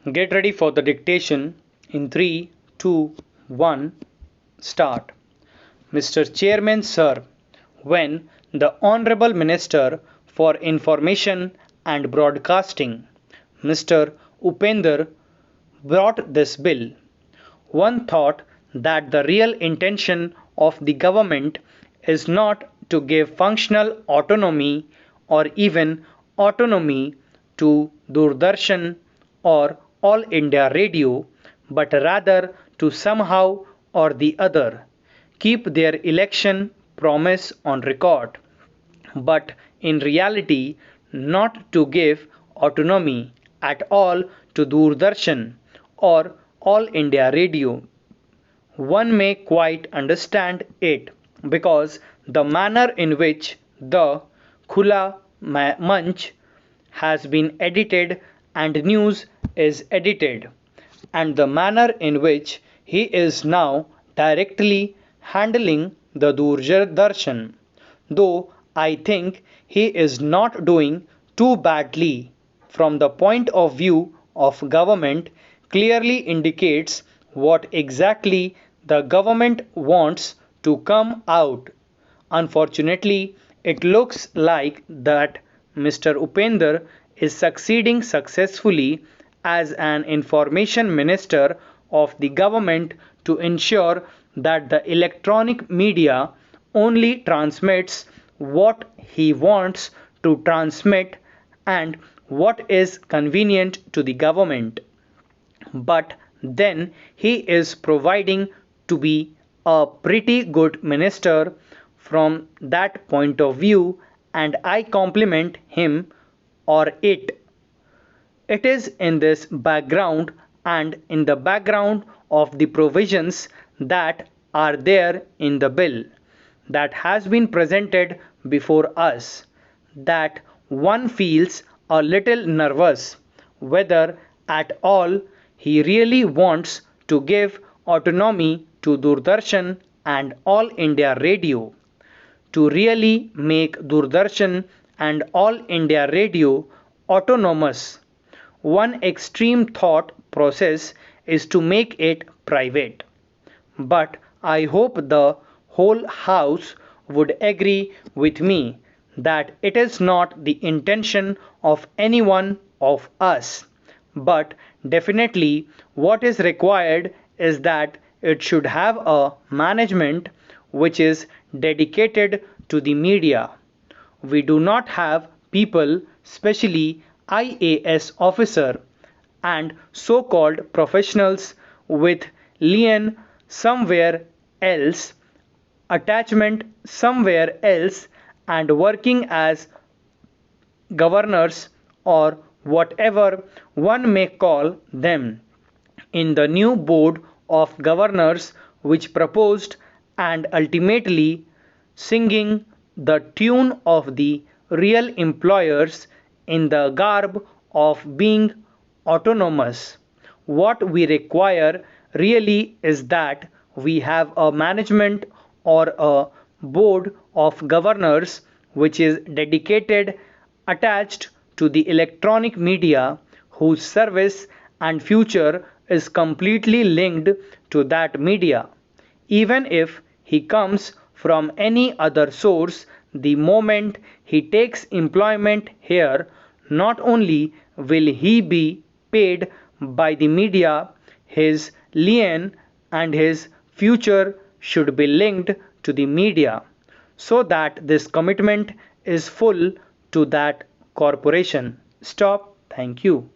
Get ready for the dictation in 3, 2, 1, start. Mr. Chairman, sir, when the Honorable Minister for Information and Broadcasting, Mr. Upender, brought this bill, one thought that the real intention of the government is not to give functional autonomy or even autonomy to Doordarshan or All India Radio, but rather to somehow or the other keep their election promise on record, but in reality not to give autonomy at all to Doordarshan or All India Radio. One may quite understand it because the manner in which the Khula Manch has been edited and news is edited, and the manner in which he is now directly handling the Doordarshan, though I think he is not doing too badly from the point of view of government, clearly indicates what exactly the government wants to come out. Unfortunately, it looks like that Mr. Upender is succeeding successfully as an information minister of the government to ensure that the electronic media only transmits what he wants to transmit and what is convenient to the government. But then he is providing to be a pretty good minister from that point of view, and I compliment him or it. It is in this background and in the background of the provisions that are there in the bill that has been presented before us that one feels a little nervous whether at all he really wants to give autonomy to Doordarshan and All India Radio, to really make Doordarshan and All India Radio autonomous. One extreme thought process is to make it private. But I hope the whole House would agree with me that it is not the intention of any one of us. But definitely, what is required is that it should have a management which is dedicated to the media. We do not have people, especially IAS officer and so-called professionals with lien somewhere else, attachment somewhere else, and working as governors or whatever one may call them in the new board of governors which proposed and ultimately singing the tune of the real employers in the garb of being autonomous. What we require really is that we have a management or a board of governors which is dedicated, attached to the electronic media, whose service and future is completely linked to that media. Even if he comes from any other source, the moment he takes employment here, not only will he be paid by the media, his lien and his future should be linked to the media, so that this commitment is full to that corporation. Stop. Thank you.